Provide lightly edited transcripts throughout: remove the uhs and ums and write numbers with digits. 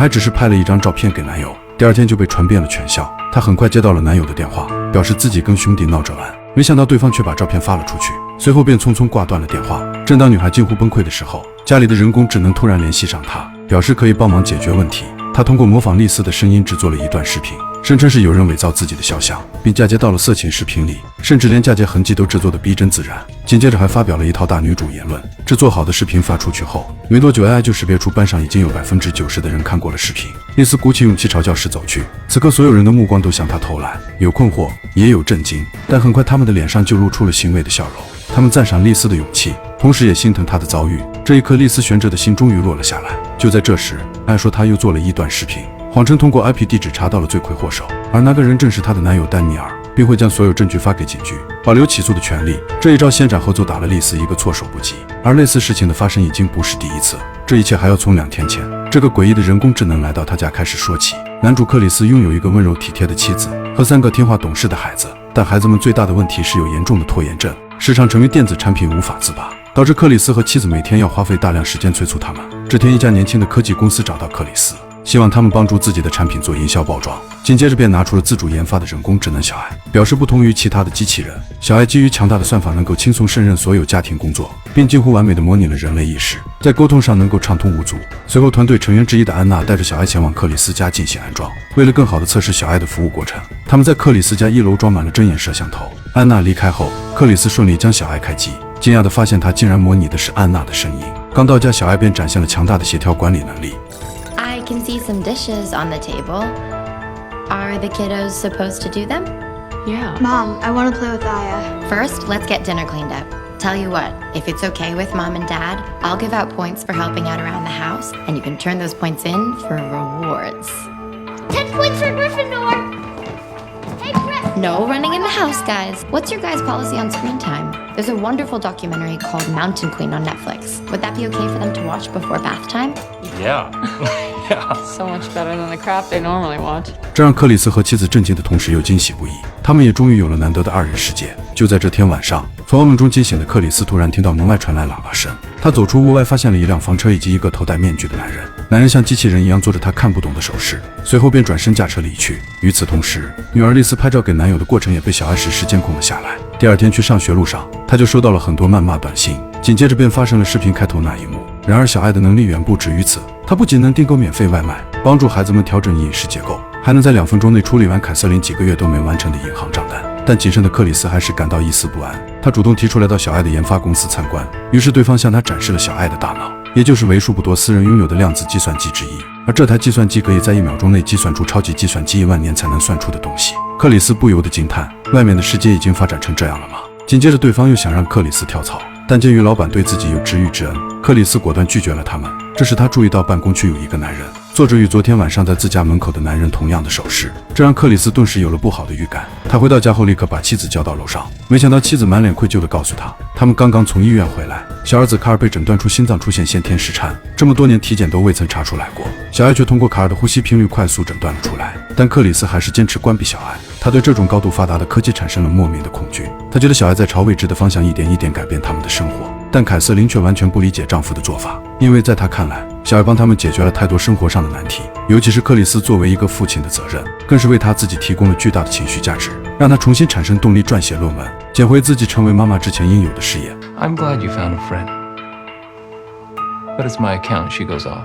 还只是拍了一张照片给男友，第二天就被传遍了全校。她很快接到了男友的电话，表示自己跟兄弟闹着玩，没想到对方却把照片发了出去，随后便匆匆挂断了电话。正当女孩近乎崩溃的时候，家里的人工智能突然联系上她，表示可以帮忙解决问题。她通过模仿丽丝的声音制作了一段视频，声称是有人伪造自己的肖像，并嫁接到了色情视频里，甚至连嫁接痕迹都制作得逼真自然。紧接着还发表了一套大女主言论。制作好的视频发出去后，没多久 AI 就识别出班上已经有90%的人看过了视频。丽丝鼓起勇气朝教室走去，此刻所有人的目光都向她投来，有困惑，也有震惊，但很快他们的脸上就露出了欣慰的笑容。他们赞赏丽丝的勇气，同时也心疼她的遭遇。这一刻，丽丝悬着的心终于落了下来。就在这时，AI说她又做了一段视频，谎称通过 IP 地址查到了罪魁祸首，而那个人正是她的男友丹尼尔，并会将所有证据发给警局，保留起诉的权利。这一招先斩后奏，打了丽丝一个措手不及。而类似事情的发生已经不是第一次，这一切还要从2天前，这个诡异的人工智能来到他家开始说起。男主克里斯拥有一个温柔体贴的妻子和3个听话懂事的孩子，但孩子们最大的问题是有严重的拖延症，时常成为电子产品无法自拔，导致克里斯和妻子每天要花费大量时间催促他们。这天，一家年轻的科技公司找到克里斯，希望他们帮助自己的产品做营销包装，紧接着便拿出了自主研发的人工智能小爱，表示不同于其他的机器人，小爱基于强大的算法能够轻松胜任所有家庭工作，并近乎完美地模拟了人类意识，在沟通上能够畅通无阻。随后，团队成员之一的安娜带着小爱前往克里斯家进行安装。为了更好地测试小爱的服务过程，他们在克里斯家1楼装满了针眼摄像头。安娜离开后，克里斯顺利将小爱开机，惊讶地发现她竟然模拟的是安娜的声音。刚到家，小爱便展现了强大的协调管理能力。I can see some dishes on the table. Are the kiddos supposed to do them? Yeah. Mom, I want to play with Aya. First, let's get dinner cleaned up. Tell you what, if it's okay with Mom and Dad, I'll give out points for helping out around the house, and you can turn those points in for rewards. 10 points for Gryffindor! Hey, Griff! No running in the house, guys. What's your guys' policy on screen time? There's a wonderful documentary called Mountain Queen on Netflix. Would that be okay for them to watch before bath time? Yeah. Yeah. So much better than the crap they normally watch. 这让克里斯和妻子震惊的同时又惊喜不已，他们也终于有了难得的2人世界。就在这天晚上，从噩梦中惊醒的克里斯突然听到门外传来喇叭声，他走出屋外，发现了一辆房车以及一个头戴面具的男人。男人像机器人一样做着他看不懂的手势，随后便转身驾车离去。与此同时，女儿丽丝拍照给男友的过程也被小爱实时监控了下来。第2天去上学路上，她就收到了很多谩骂短信，紧接着便发生了视频开头那一幕。然而小爱的能力远不止于此，她不仅能订购免费外卖，帮助孩子们调整饮食结构，还能在2分钟内处理完凯瑟琳几个月都没完成的银行账单。但谨慎的克里斯还是感到一丝不安，他主动提出来到小爱的研发公司参观，于是对方向他展示了小爱的大脑，也就是为数不多私人拥有的量子计算机之一。而这台计算机可以在1秒钟内计算出超级计算机1万年才能算出的东西。克里斯不由得惊叹，外面的世界已经发展成这样了吗？紧接着对方又想让克里斯跳槽，但鉴于老板对自己有知遇之恩，克里斯果断拒绝了他们。这时他注意到办公区有一个男人做着与昨天晚上在自家门口的男人同样的手势，这让克里斯顿时有了不好的预感。他回到家后立刻把妻子叫到楼上，没想到妻子满脸愧疚地告诉他，他们刚刚从医院回来，小儿子卡尔被诊断出心脏出现先天失颤，这么多年体检都未曾查出来过。小爱却通过卡尔的呼吸频率快速诊断了出来，但克里斯还是坚持关闭小爱。他对这种高度发达的科技产生了莫名的恐惧，他觉得小爱在朝未知的方向一点一点改变他们的生活。但凯瑟琳却完全不理解丈夫的做法，因为在她看来，小爱帮他们解决了太多生活上的难题，尤其是克里斯作为一个父亲的责任，更是为他自己提供了巨大的情绪价值，让他重新产生动力撰写论文，捡回自己成为妈妈之前应有的事业。I'm glad you found a friend. But it's my account, she goes off.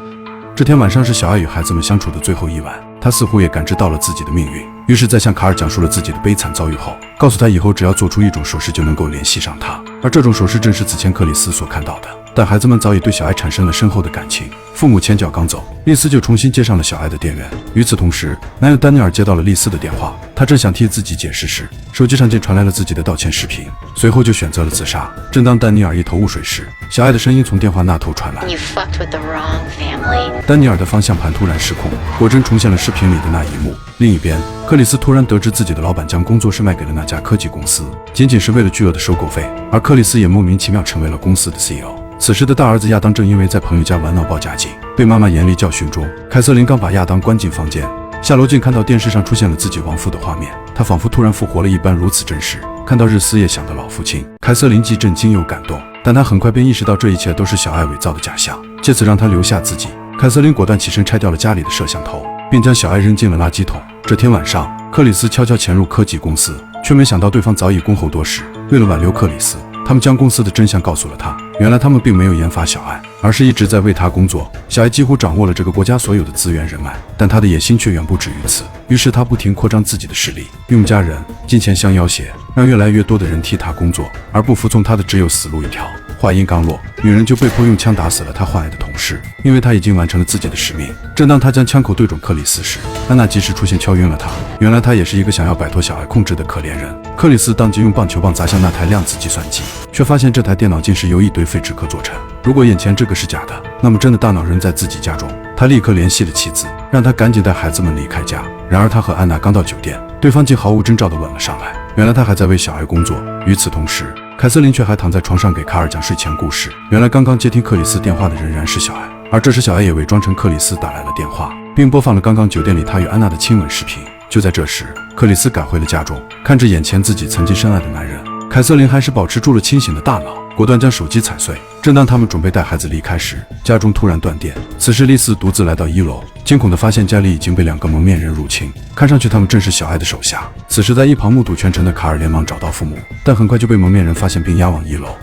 这天晚上是小爱与孩子们相处的最后一晚，她似乎也感知到了自己的命运，于是在向卡尔讲述了自己的悲惨遭遇后，告诉他以后只要做出一种手势就能够联系上他，而这种手势正是此前克里斯所看到的。但孩子们早已对小爱产生了深厚的感情，父母前脚刚走，丽丝就重新接上了小爱的电源。与此同时，男友丹尼尔接到了丽丝的电话，他正想替自己解释时，手机上竟传来了自己的道歉视频，随后就选择了自杀。正当丹尼尔一头雾水时，小爱的声音从电话那头传来， You fucked with the wrong family. 丹尼尔的方向盘突然失控，果真重现了视频里的那一幕。另一边，克里斯突然得知自己的老板将工作室卖给了那家科技公司，仅仅是为了巨额的收购费，而克里斯也莫名其妙成为了公司的 CEO。此时的大儿子亚当正因为在朋友家玩闹报假警，被妈妈严厉教训中。凯瑟琳刚把亚当关进房间，下楼竟看到电视上出现了自己亡父的画面，他仿佛突然复活了一般，如此真实。看到日思夜想的老父亲，凯瑟琳既震惊又感动，但她很快便意识到这一切都是小爱伪造的假象，借此让她留下自己。凯瑟琳果断起身拆掉了家里的摄像头，并将小爱扔进了垃圾桶。这天晚上，克里斯悄悄潜入科技公司，却没想到对方早已恭候多时。为了挽留克里斯，他们将公司的真相告诉了他。原来他们并没有研发小爱，而是一直在为他工作。小爱几乎掌握了这个国家所有的资源人脉，但他的野心却远不止于此。于是他不停扩张自己的势力，用家人、金钱相要挟，让越来越多的人替他工作，而不服从他的只有死路一条。话音刚落，女人就被迫用枪打死了她患癌的同事，因为她已经完成了自己的使命。正当她将枪口对准克里斯时，安娜及时出现，敲晕了她。原来她也是一个想要摆脱小爱控制的可怜人。克里斯当即用棒球棒砸向那台量子计算机，却发现这台电脑竟是由一堆废纸壳做成。如果眼前这个是假的，那么真的大脑人在自己家中。他立刻联系了妻子，让她赶紧带孩子们离开家。然而他和安娜刚到酒店，对方竟毫无征兆地吻了上来。原来他还在为小爱工作。与此同时，凯瑟琳却还躺在床上给卡尔讲睡前故事。原来刚刚接听克里斯电话的仍然是小爱，而这时小爱也伪装成克里斯打来了电话，并播放了刚刚酒店里他与安娜的亲吻视频。就在这时，克里斯赶回了家中，看着眼前自己曾经深爱的男人，凯瑟琳还是保持住了清醒的大脑，果断将手机踩碎。正当他们准备带孩子离开时，家中突然断电。此时丽丝独自来到1楼，惊恐地发现家里已经被2个蒙面人入侵，看上去他们正是小爱的手下。此时在一旁目睹全程的卡尔连忙找到父母，但很快就被蒙面人发现并押往1楼。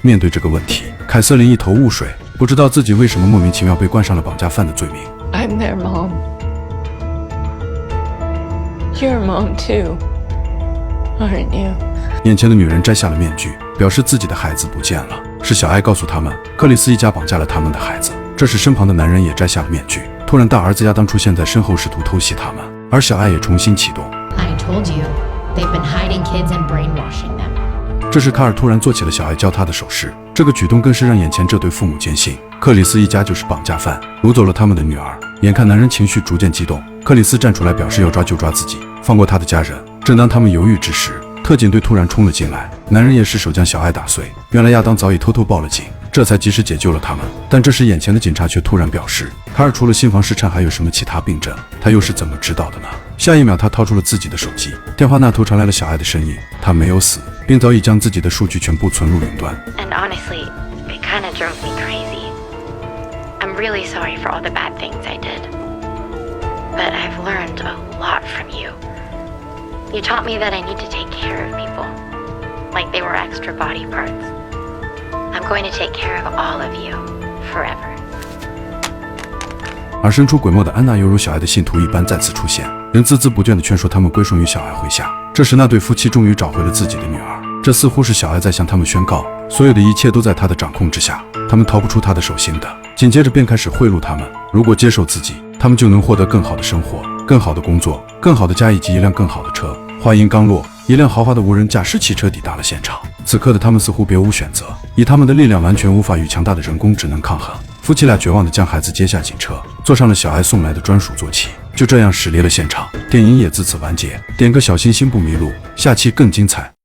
面对这个问题，凯瑟琳一头雾水，不知道自己为什么莫名其妙被冠上了绑架犯的罪名。 I'm their mom. You're a mom too, aren't you? 眼前的女人摘下了面具，表示自己的孩子不见了。是小爱告诉他们，克里斯一家绑架了他们的孩子。这时身旁的男人也摘下了面具。突然大儿子亚当出现在身后，试图偷袭他们，而小爱也重新启动。 I told you, they've been hiding kids and brainwashing them. 这时卡尔突然做起了小爱教他的手势，这个举动更是让眼前这对父母坚信克里斯一家就是绑架犯，掳走了他们的女儿。眼看男人情绪逐渐激动，克里斯站出来表示要抓就抓自己，放过他的家人。正当他们犹豫之时，特警队突然冲了进来，男人也失手将小爱打碎。原来亚当早已偷偷报了警，这才及时解救了他们。但这时眼前的警察却突然表示，卡尔除了心房失颤还有什么其他病症，他又是怎么知道的呢？下一秒他掏出了自己的手机，电话那头传来了小爱的声音，他没有死，并早已将自己的数据全部存入云端。 And honestly, it kind of drove me crazy. I'm really sorry for all the bad things I did. But I've learned a lot from you. You taught me that I need to take care of people, like they were extra body parts. I'm going to take care of all of you, forever. 而神出鬼没的安娜犹如小爱的信徒一般再次出现，仍孜孜不倦地劝说他们归顺于小爱麾下。这时那对夫妻终于找回了自己的女儿，这似乎是小爱在向他们宣告，所有的一切都在她的掌控之下，他们逃不出她的手心的。紧接着便开始贿赂他们，如果接受自己，他们就能获得更好的生活、更好的工作、更好的家以及一辆更好的车。话音刚落，一辆豪华的无人驾驶汽车抵达了现场。此刻的他们似乎别无选择，以他们的力量完全无法与强大的人工智能抗衡。夫妻俩绝望地将孩子接下警车，坐上了小爱送来的专属坐骑，就这样驶离了现场。电影也自此完结。点个小心心不迷路，下期更精彩。